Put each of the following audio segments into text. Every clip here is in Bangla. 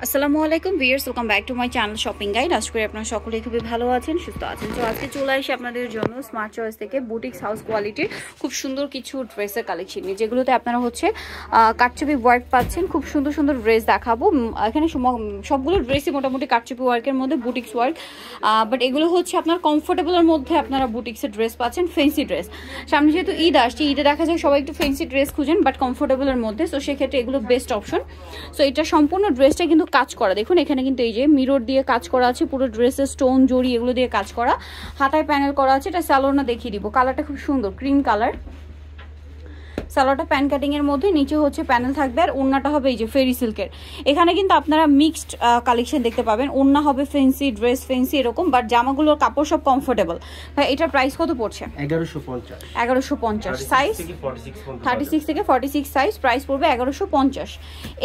আসসালামু আলাইকুম viewers, welcome back to my channel shopping guide. আশা করি আপনারা সকলেই খুবই ভালো আছেন, সুস্থ আছেন। তো আজকে চলে আসি আপনাদের জন্য স্মার্ট চয়েস থেকে বুটিক্স হাউস কোয়ালিটির খুব সুন্দর কিছু ড্রেসের কালেকশন নিয়ে, যেগুলোতে আপনারা কাটচুপি ওয়ার্ক পাচ্ছেন। খুব সুন্দর সুন্দর ড্রেস দেখাবো। এখানে সবগুলো ড্রেসই মোটামুটি কাটচুপি ওয়ার্কের মধ্যে বুটিক্স ওয়ার্ক, বাট এগুলো হচ্ছে আপনার কমফোর্টেবলের মধ্যে আপনারা বুটিক্সের ড্রেস পাচ্ছেন, ফেন্সি ড্রেস। সামনে যেহেতু ঈদ আসছে, ঈদে দেখা যায় সবাই একটু ফেন্সি ড্রেস খুঁজেন বাট কমফোর্টেবলের মধ্যে, সো সেক্ষেত্রে এগুলো বেস্ট অপশন। সো এটা সম্পূর্ণ ড্রেসটা কিন্তু কাজ করা, দেখুন এখানে কিন্তু এই যে মিরর দিয়ে কাজ করা আছে, পুরো ড্রেসের স্টোন জড়ি এগুলো দিয়ে কাজ করা, হাতায় প্যানেল করা আছে। এটা স্যালোনা দেখিয়ে দিব, কালারটা খুব সুন্দর ক্রিম কালার। সালোয়ারটা প্যান কাটিং এর মধ্যে, নিচে হচ্ছে প্যানেল থাকবে, আর ওড়নাটা হবে এই যে ফেরি সিল্কের। এখানে কিন্তু আপনারা মিক্সড কালেকশন দেখতে পাবেন, ওড়না হবে ফেন্সি, ড্রেস ফেন্সি এরকম, বাট জামাগুলোর কাপড় সব কমফোর্টেবল। এটার প্রাইস কত পড়ছে? 1150 সাইজ 36 থেকে 46 সাইজ, প্রাইস পড়বে 1150।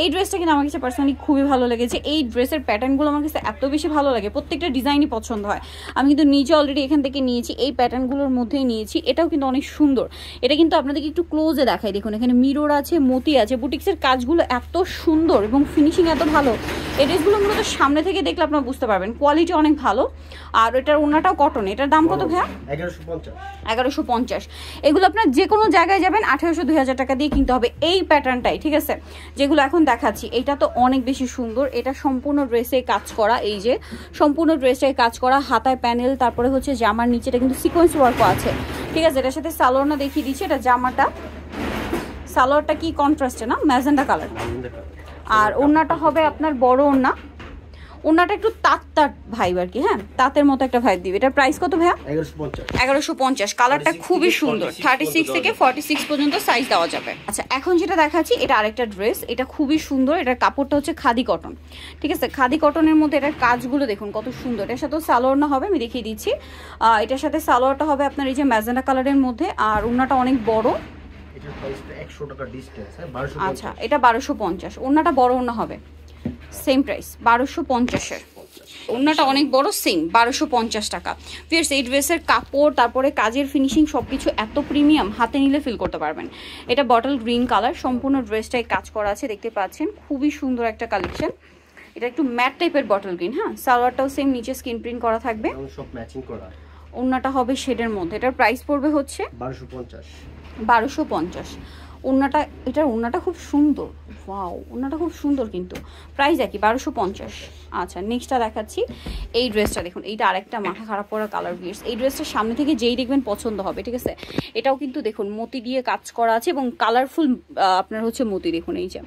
এই ড্রেসটা কিন্তু আমার কাছে পার্সোনালি খুবই ভালো লেগেছে। এই ড্রেসের প্যাটার্নগুলো আমার কাছে এত বেশি ভালো লাগে, প্রত্যেকটা ডিজাইনই পছন্দ হয়। আমি কিন্তু নিজে অলরেডি এখান থেকে নিয়েছি, এই প্যাটার্নগুলোর মধ্যেই নিয়েছি। এটাও কিন্তু অনেক সুন্দর। এটা কিন্তু আপনাদেরকে একটু ক্লোজে দেখাই, দেখুন এখানে মিরর আছে, মতি আছে। বুটিক্সের কাজগুলো এত সুন্দর এবং ফিনিশিং এত ভালো। এই ড্রেসগুলো মূলত সামনে থেকে দেখলে আপনারা বুঝতে পারবেন কোয়ালিটি অনেক ভালো। আর এটার ওড়নাটাও কটন। এটার দাম কত ভাইয়া? 1150। এগুলো আপনার যে কোনো জায়গায় যাবেন 1800-2000 টাকা দিয়ে কিনতে হবে এই প্যাটার্নটাই, ঠিক আছে? যেগুলো এখন দেখাচ্ছি এটা তো অনেক বেশি সুন্দর। এটা সম্পূর্ণ ড্রেসে কাজ করা, এই যে সম্পূর্ণ ড্রেসটাই কাজ করা, হাতায় প্যানেল, তারপরে হচ্ছে জামার নিচেটা কিন্তু সিকোয়েন্স ওয়ার্কও আছে, ঠিক আছে? এটার সাথে সালোয়ারটা দেখিয়ে দিচ্ছি। এটা জামাটা, সালোয়ারটা কি কন্ট্রাস্টে না, ম্যাজেন্ডা কালার। আর ওড়নাটা হবে আপনার বড় ওড়না, ওড়নাটা একটু তাঁত ভাইব আর কি, হ্যাঁ তাঁতের মতো একটা ভাইব দিবে। এটার প্রাইস কত ভাইয়া? 1150। কালারটা খুবই সুন্দর, 36 থেকে 46 পর্যন্ত সাইজ দেওয়া যাবে। আচ্ছা, এখন যেটা দেখাচ্ছি এটা আরেকটা ড্রেস, এটা খুবই সুন্দর। এটার কাপড়টা হচ্ছে খাদি কটন, ঠিক আছে? খাদি কটনের মধ্যে এটার কাজগুলো দেখুন কত সুন্দর। এটার সাথেও সালোয়ার না হবে, আমি দেখিয়ে দিচ্ছি। এটার সাথে সালোয়ারটা হবে আপনার এই যে ম্যাজেন্ডা কালারের মধ্যে, আর ওড়নাটা অনেক বড়। আচ্ছা, এটা 1250। ওড়নাটা বড় ওড়না হবে, সেম প্রাইস 1250-এর। ওড়নাটা অনেক বড়, সেম 1250 টাকা। ফিয়ার্স, এই ড্রেসের কাপড়, তারপরে কাজের ফিনিশিং সবকিছু এত প্রিমিয়াম, হাতে নিলে ফিল করতে পারবেন। এটা বটল গ্রিন কালার, সম্পূর্ণ ড্রেসটাই কাজ করা আছে, দেখতে পাচ্ছেন খুবই সুন্দর একটা কালেকশন। এটা একটু ম্যাট টাইপের বটল গ্রিন, হ্যাঁ। সালোয়ারটাও সেম, নিচে স্ক্রিন প্রিন্ট করা থাকবে, সব ম্যাচিং করা। ওড়নাটা হবে শেডের মধ্যে। এটার প্রাইস পড়বে হচ্ছে 1250। ওড়নাটা, এটার ওড়নাটা খুব সুন্দর, ওয়াও ওড়নাটা খুব সুন্দর, কিন্তু প্রাইস একই 1250। আচ্ছা, নেক্সটটা দেখাচ্ছি। এই ড্রেসটা দেখুন, এইটা আরেকটা মাথা খারাপ করা কালার ভিউয়ার্স। এই ড্রেসটা সামনে থেকে যেই দেখবেন পছন্দ হবে, ঠিক আছে? এটাও কিন্তু দেখুন মতি দিয়ে কাজ করা আছে এবং কালারফুল আপনার হচ্ছে মতি, দেখুন এই যে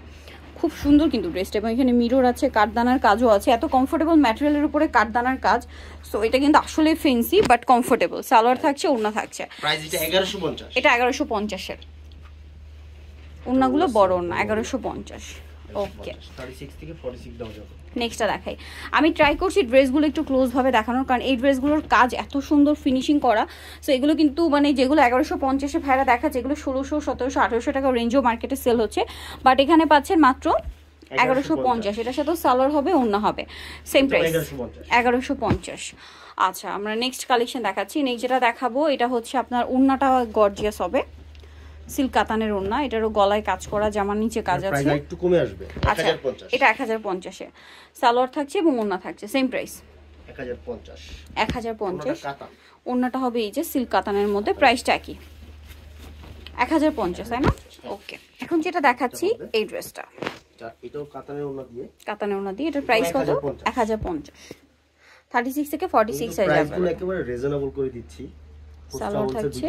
খুব সুন্দর কিন্তু ড্রেসটা। এবং এখানে মিরর আছে, কাঠদানার কাজও আছে, এত কমফোর্টেবল ম্যাটেরিয়ালের উপরে কাঠদানার কাজ। সো এটা কিন্তু আসলে ফেন্সি বাট কমফোর্টেবল। সালোয়ার থাকছে, ওড়না থাকছে। প্রাইস এটা 1150। এটা 1150-এর। ওড়নাগুলো বড় ওড়না, 1150। ওকে, 36 থেকে 46 দাও যাবে। নেক্সটটা দেখাই। আমি ট্রাই করছি ড্রেসগুলো একটু ক্লোজভাবে দেখানোর, কারণ এই ড্রেসগুলোর কাজ এত সুন্দর ফিনিশিং করা। সো এগুলো কিন্তু মানে যেগুলো 1150-এ ভাইরা দেখাচ্ছে, এগুলো 1600, 1700, 1800 টাকা রেঞ্জও মার্কেটে সেল হচ্ছে, বাট এখানে পাচ্ছেন মাত্র 1150। এটার সাথে সালোয়ার হবে, ওড়না হবে, সেম প্রাইস 1150। আচ্ছা, আমরা নেক্সট কালেকশন দেখাচ্ছি। নেক্সট যেটা দেখাবো এটা হচ্ছে আপনার ওড়নাটা গর্জিয়াস হবে, সিল্ক কাতানের ওড়না। এটারও গলায় কাজ করা, জামার নিচে কাজ আছে, প্রাইস একটু কমে আসবে। আচ্ছা, এটা 1050-এ সালোয়ার থাকছে এবং ওড়না থাকছে, সেম প্রাইস 1050। ওড়নাটা হবে এই যে সিল্ক কাতানের মধ্যে, প্রাইসটা কি 1050, তাই না? ওকে, এখন যেটা দেখাচ্ছি এই ড্রেসটা, এটাও কাতানের ওড়না দিয়ে, এটার প্রাইস কত? 1050। 36 থেকে 46 সাইজ আছে, প্রাইসগুলো একেবারে রিজনেবল করে দিচ্ছি। সালোয়ার থাকছে,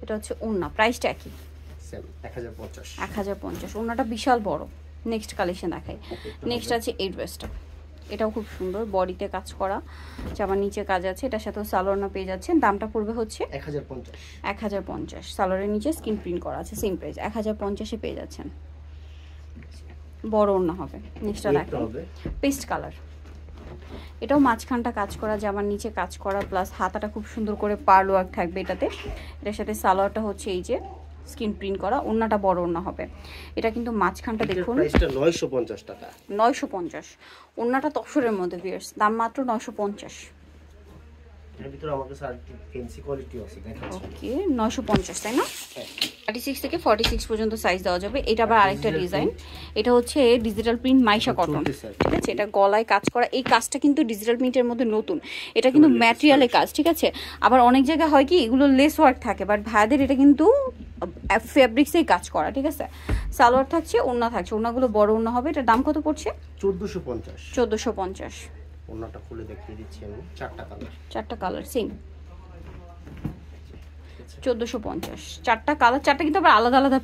এটা হচ্ছে ওড়না, প্রাইসটা কি সেম 1050। 1050। ওড়নাটা বিশাল বড়। নেক্সট কালেকশন দেখাই। নেক্সট আছে এই ড্রেসটা, এটাও খুব সুন্দর, বডিতে কাজ করা, জামার নিচে কাজ আছে। এটার সাথেও সালোয়ার না পেয়ে যাচ্ছেন। দামটা পড়বে হচ্ছে 1050। সালোয়ারের নিচে স্ক্রিন প্রিন্ট করা আছে, সেম প্রাইস 1050-এ পেয়ে যাচ্ছেন। বড় ওড়না হবে। নেক্সটটা দেখাই, পেস্ট কালার। এটাও মাঝখানটা কাজ করা, জামার নিচে কাজ করা, প্লাস হাতাটা খুব সুন্দর করে পার্ল ওয়ার্ক থাকবে এটাতে। এটার সাথে সালোয়ারটা হচ্ছে এই যে স্ক্রিন প্রিন্ট করা, ওড়নাটা বড় ওড়না হবে। এটা কিন্তু মাঝখানটা দেখুন, প্রাইসটা 950 টাকা। 950। ওড়নাটা তসরের মধ্যে ভিউয়ার্স, দাম মাত্র 950। এর ভিতরে আমাকে স্যার ফ্যান্সি কোয়ালিটি আছে দেখাচ্ছি। ওকে 950 তাই না? 36 থেকে 46 পর্যন্ত সাইজ দেওয়া যাবে। এটা আবার আরেকটা ডিজাইন, এটা হচ্ছে ডিজিটাল প্রিন্ট মাইশা কটন, ঠিক আছে? এটা গলায় কাজ করা, এই কাজটা কিন্তু ডিজিটাল প্রিন্টের মধ্যে নতুন, এটা কিন্তু ম্যাটেরিয়ালের কাজ, ঠিক আছে? আবার অনেক জায়গায় হয় কি এগুলো লেস ওয়ার্ক থাকে, বাট ভাইদের এটা কিন্তু ফেব্রিক্সেই কাজ করা, ঠিক আছে? সালোয়ার থাকছে, ওড়না থাকছে, ওড়নাগুলো বড় ওড়না হবে। এটার দাম কত পড়ছে? 1450। 1450। ওড়নাটা খুলে দেখিয়ে দিচ্ছি আমি, চারটা কালার সেম 1450, চারটা কালার, চারটা কিন্তু আবার আলাদা আলাদা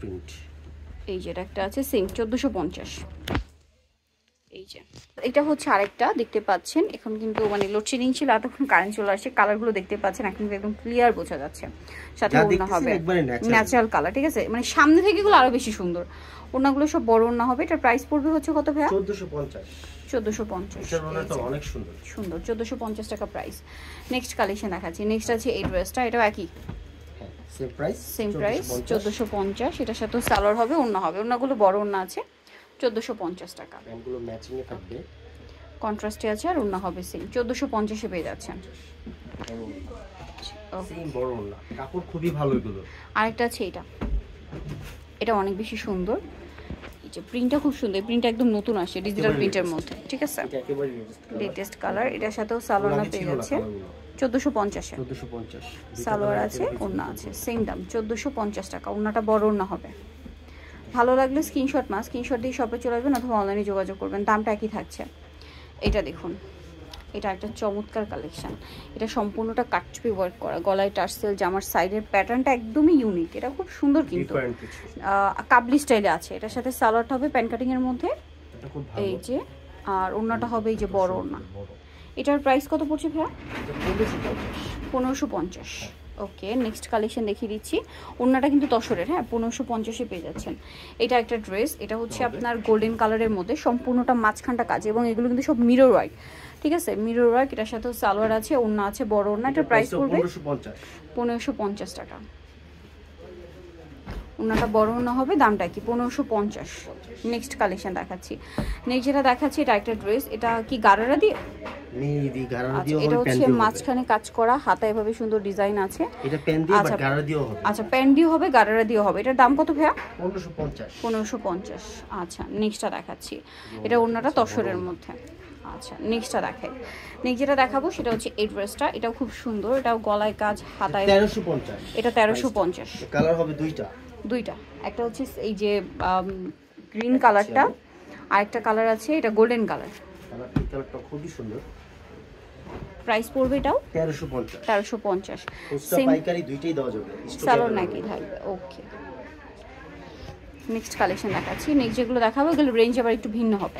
প্রিন্ট। এই যে এটা একটা আছে সেম 1450। এই যে এটা হচ্ছে আরেকটা, দেখতে পাচ্ছেন এখন কিন্তু মানে লোডশেডিং ছিল, এতক্ষণ কারেন্ট চলে আসছে, কালারগুলো দেখতে পাচ্ছেন এখন কিন্তু একদম ক্লিয়ার বোঝা যাচ্ছে। সাথে ওড়না হবে ন্যাচারাল কালার, ঠিক আছে? মানে সামনে থেকে এগুলো আরো বেশি সুন্দর। ওড়নাগুলো সব বড় ওড়না হবে। এটার প্রাইস পড়বে হচ্ছে কত ভাইয়া? 1450। 1450 অনেক সুন্দর 1450 টাকা প্রাইস। নেক্সট কালেকশন দেখাচ্ছি। নেক্সট আছে এই ড্রেসটা, এটাও একই সেম প্রাইস 1450। এটার সাথে সালোয়ার হবে, ওড়না হবে, ওড়নাগুলো বড় ওড়না আছে 1450 টাকা। এগুলো ম্যাচিং এ থাকবে, কন্ট্রাস্টে আছে, আর ওড়না হবে সেম 1450 এ পেয়ে যাচ্ছেন। সেম বড় ওড়না, কাপড় খুবই ভালো এগুলো। আরেকটা আছে এটা অনেক বেশি সুন্দর, এই যে প্রিন্টটা খুব সুন্দর, প্রিন্টটা একদম নতুন আসে ডিজিটাল প্রিন্টের মধ্যে, ঠিক আছে? এটা একেবারে লেটেস্ট কালার। এটার সাথেও সালোয়ার পেয়ে যাচ্ছে 1450 এ। 1450 সালোয়ার আছে, ওড়না আছে, সেম দাম 1450 টাকা। ওড়নাটা বড় ওড়না হবে। ভালো লাগলে স্ক্রিনশট দিয়ে শপে চলে আসবেন অথবা অনলাইনে যোগাযোগ করবেন, দামটা একই থাকছে। এটা দেখুন, এটা একটা চমৎকার কালেকশন, এটা সম্পূর্ণটা কাটচুপি ওয়ার্ক করা, গলায় টার্সেল, জামার সাইডের প্যাটার্নটা একদমই ইউনিক, এটা খুব সুন্দর কিন্তু কাবলি স্টাইলে আছে। এটার সাথে সালোয়ারটা হবে প্যান কাটিং এর মধ্যে, এই যে, আর ওড়নাটা হবে এই যে বড় ওড়না। এটার প্রাইস কত পড়ছে ভাইয়া? 1550। ওকে, নেক্সট কালেকশন দেখিয়ে দিচ্ছি। ওড়নাটা কিন্তু তসরের, হ্যাঁ, 1550-এ পেয়ে যাচ্ছেন। এটা একটা ড্রেস, এটা হচ্ছে আপনার গোল্ডেন কালারের মধ্যে, সম্পূর্ণটা মাঝখানটা কাজ, এবং এগুলো কিন্তু সব মিরর ওয়ার্ক, ঠিক আছে? Mirror work. এটার সাথে সালোয়ার আছে, ওড়না আছে, বড় ওড়না। এটার প্রাইস পড়বে 1550 টাকা। ওড়নাটা বড় ওড়না হবে, দামটা কি? 1550। নেক্সট কালেকশন দেখাচ্ছি। নেক্সট যেটা দেখাচ্ছি, এটা একটা ড্রেস, এটা কি গারারা দিয়ে? এটা হচ্ছে মাঝখানে কাজ করা, হাতা এভাবে সুন্দর ডিজাইন আছে। এটা প্যান দিয়ে বা গারারা দিয়েও হবে। আচ্ছা, প্যান দিয়ে হবে, গারারা দিয়েও হবে। এটার দাম কত ভাইয়া? 1550। 1550। আচ্ছা, নেক্সটটা দেখাচ্ছি। এটা ওড়নাটা তসরের মধ্যে। আচ্ছা, নেক্সটটা দেখাই। নেক্সট যেটা দেখাবো সেটা হচ্ছে এই ড্রেসটা, এটাও খুব সুন্দর, এটাও গলায় কাজ, হাতায়। 1350। এটা 1350। কালার হবে দুইটা, একটা হচ্ছে এই যে গ্রিন কালারটা, আরেকটা কালার আছে এটা গোল্ডেন কালার। কালারটা খুবই সুন্দর। প্রাইস পড়বে এটাও 1350। সেম পাইকারি দুইটাই দেওয়া যাবে, সালোয়ার নাকি থাকবে। ওকে, নেক্সট কালেকশন দেখাচ্ছি। নেক্সট যেগুলো দেখাবো এগুলো রেঞ্জ আবার একটু ভিন্ন হবে।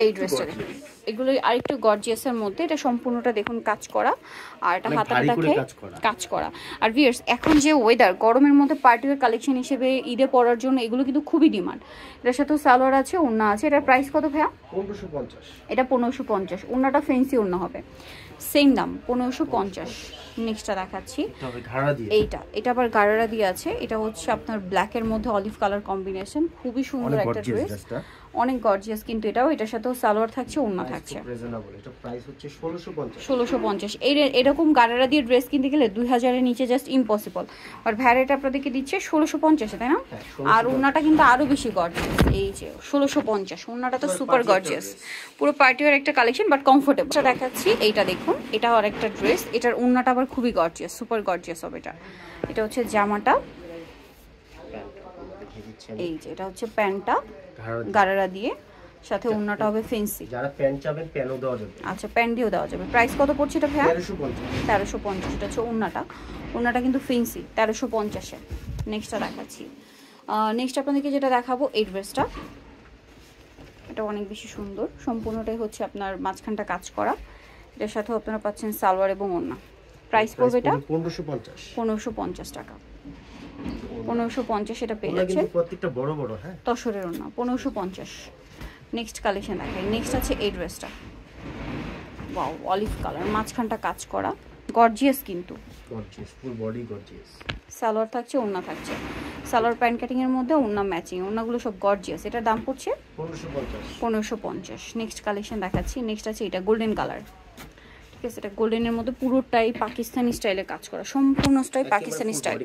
এই ড্রেসটা দেখুন, এগুলো আরেকটু গর্জিয়াসের মধ্যে, এটা সম্পূর্ণটা দেখুন কাজ করা, আর এটা হাতাটা দেখে কাজ করা। আর ভিউয়ার্স, এখন যে ওয়েদার, গরমের মধ্যে পার্টি ওয়্যার কালেকশন হিসেবে ঈদে পরার জন্য এগুলো কিন্তু খুবই ডিমান্ড। এটার সাথে সালোয়ার আছে, ওড়না আছে। এটার প্রাইস কত ভাইয়া? 1550। এটা 1550। ওড়নাটা ফেন্সি ওড়না হবে, সেম দাম 1550। নেক্সটটা দেখাচ্ছি, এটা আবার গারারা দিয়ে আছে। এটা হচ্ছে আপনার ব্ল্যাকের মধ্যে অলিভ কালার কম্বিনেশন, খুবই সুন্দর একটা ড্রেস, অনেক গর্জিয়াস কিন্তু এটাও। এটার সাথেও সালোয়ার থাকছে, ওড়না থাকছে। এটা প্রাইস হচ্ছে 1650। 1650। এরকম গারারা দিয়ে ড্রেস কিনতে গেলে 2000-এর নিচে জাস্ট ইম্পসিবল, বাট ভ্যারাইটি আপনাদেরকে দিচ্ছে 1650, তাই না? আর ওড়নাটা কিন্তু আরো বেশি গর্জিয়াস, এই যে 1650। ওড়নাটা তো সুপার গর্জিয়াস, পুরো পার্টি ওয়্যার একটা কালেকশন, বাট কমফোর্টেবল। এটা দেখাচ্ছি, এইটা দেখুন, এটা আর একটা ড্রেস, এটার ওড়নাটা আবার খুবই গর্জিয়াস, সুপার গর্জিয়াস হবে এটা। এটা হচ্ছে জামাটা, এই যে এটা হচ্ছে প্যান্টটা গারারা দিয়ে, সাথে ওড়নাটা হবে ফেন্সি। যারা প্যান্ট চাবেন প্যানও দেওয়া যাবে। আচ্ছা, প্যান্ট দিয়েও দেওয়া যাবে। প্রাইস কত পড়ছে এটা ভাইয়া? 1350। এটা হচ্ছে ওড়নাটা কিন্তু ফেন্সি, 1350-এ। নেক্সটটা দেখাচ্ছি। নেক্সট আপনাদেরকে যেটা দেখাবো এই ড্রেসটা, এটা অনেক বেশি সুন্দর, সম্পূর্ণটাই হচ্ছে আপনার মাঝখানটা কাজ করা। এটার সাথেও আপনারা পাচ্ছেন সালোয়ার এবং ওড়না। প্রাইস পড়বে এটা 1550 টাকা। 1550 এটা পেয়ে যাচ্ছে, প্রত্যেকটা বড় বড়, হ্যাঁ, তসরের ওড়না 1550। নেক্সট কালেকশন দেখাই। নেক্সট আছে এই ড্রেসটা, ওয়াও, অলিভ কালার, মাঝখানটা কাজ করা, গর্জিয়াস কিন্তু, gorgeous, full body gorgeous. Salwar থাকছে, ওড়না থাকছে, সালোয়ার প্যান্ট কাটিং এর মধ্যে, ওড়না ম্যাচিং, ওড়নাগুলো সব গর্জিয়াস। এটার দাম পড়ছে 1550। 1550। নেক্সট কালেকশন দেখাচ্ছি। নেক্সট আছে এটা গোল্ডেন কালার, ঠিক আছে, এটা গোল্ডেনের মধ্যে পুরোটাই পাকিস্তানি স্টাইলে কাজ করা, সম্পূর্ণ স্টাইল পাকিস্তানি স্টাইল,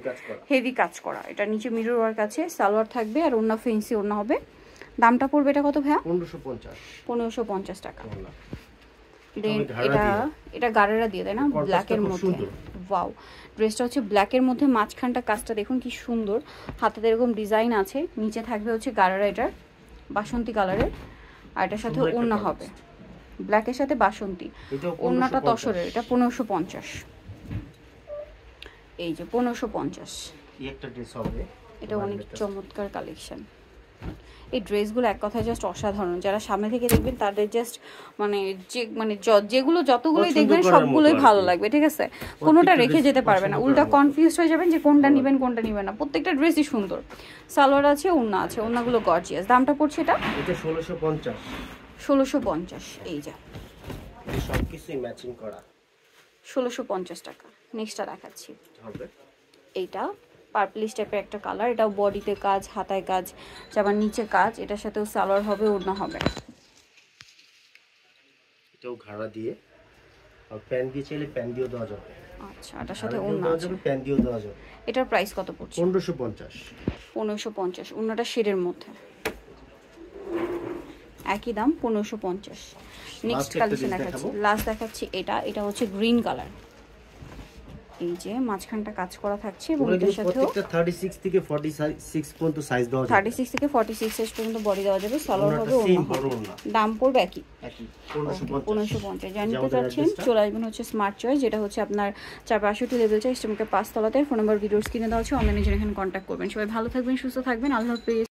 হেভি কাজ করা। এটা নিচে মিরর ওয়ার্ক আছে, সালোয়ার থাকবে আর ওন্না ফেন্সি ওন্না হবে। দামটা পড়বে এটা কত ভাইয়া? 1550 টাকা। দেন এটা গাড়েরা দিয়ে দেয় না ব্ল্যাকের মধ্যে। ওয়াও, ড্রেসটা হচ্ছে ব্ল্যাকের মধ্যে, মাঝখানটা কাজটা দেখুন কি সুন্দর, হাতাতে এরকম ডিজাইন আছে, নিচে থাকবে হচ্ছে গাড়েরা, এটার বাসন্তী কালারের, আর এটার সাথে ওন্না হবে ব্ল্যাকের সাথে বাসন্তী, ওন্নাটা তসরের। এটা 1550, এই যে 1550 একটা ড্রেস হবে। এটা অনেক চমৎকার কালেকশন। এই ড্রেসগুলো এক কথায় জাস্ট অসাধারণ, যারা সামনে থেকে দেখবেন তাদের জাস্ট যেগুলো যতগুলোই দেখবেন সবগুলোই ভালো লাগবে, ঠিক আছে, কোনোটা রেখে যেতে পারবে না, উল্টা কনফিউজ হয়ে যাবেন যে কোনটা নেবেন কোনটা নেবেন না। প্রত্যেকটা ড্রেসই সুন্দর, সালোয়ার আছে, ওন্না আছে, ওন্নাগুলো গর্জিয়াস। দামটা পড়ছে এটা 1650, এই যা সবকিছুই ম্যাচিং করা, 1650 টাকা। নেক্সটটা দেখাচ্ছি, এইটা পার্পলিশ টাইপের একটা কালার, এটাও বডিতে কাজ, হাতায় কাজ, আবার নিচে কাজ, এটার সাথেও সালোয়ার হবে, ওড়না হবে। এটাও ঘাড়া দিয়ে আর প্যান দিয়ে চাইলে প্যান দিয়েও দেওয়া যাবে। আচ্ছা, এটার সাথে ওড়না আছে, প্যান দিয়েও দেওয়া যাবে। এটার প্রাইস কত পড়ছে? 1550। ওড়নাটা শেডের মধ্যে, একই দাম 1550। নেক্সট কালেকশন দেখাচ্ছি, লাস্ট দেখাচ্ছি এটা হচ্ছে গ্রিন কালার, এই যে মাঝখানটা কাজ করা থাকছে এবং এটার সাথেও 36 থেকে 46 পর্যন্ত সাইজ দেওয়া যাবে, 36 থেকে 46 সাইজ পর্যন্ত বডি দেওয়া যাবে, সালোয়ার হবে, ওড়না। দাম পড়বে একই 1550। জানিতে চাচ্ছেন চলে আসবেন হচ্ছে স্মার্ট চয়েস, যেটা হচ্ছে আপনার 462 লেভেল 4 স্টেমকে 5 তলাতে। ফোন নাম্বার ভিডিওস কিনে দেওয়া হচ্ছে, অনলাইনে জন্য এখানে কন্ট্যাক্ট করবেন। সবাই ভালো থাকবেন, সুস্থ থাকবেন, আল্লাহ হাফেজ।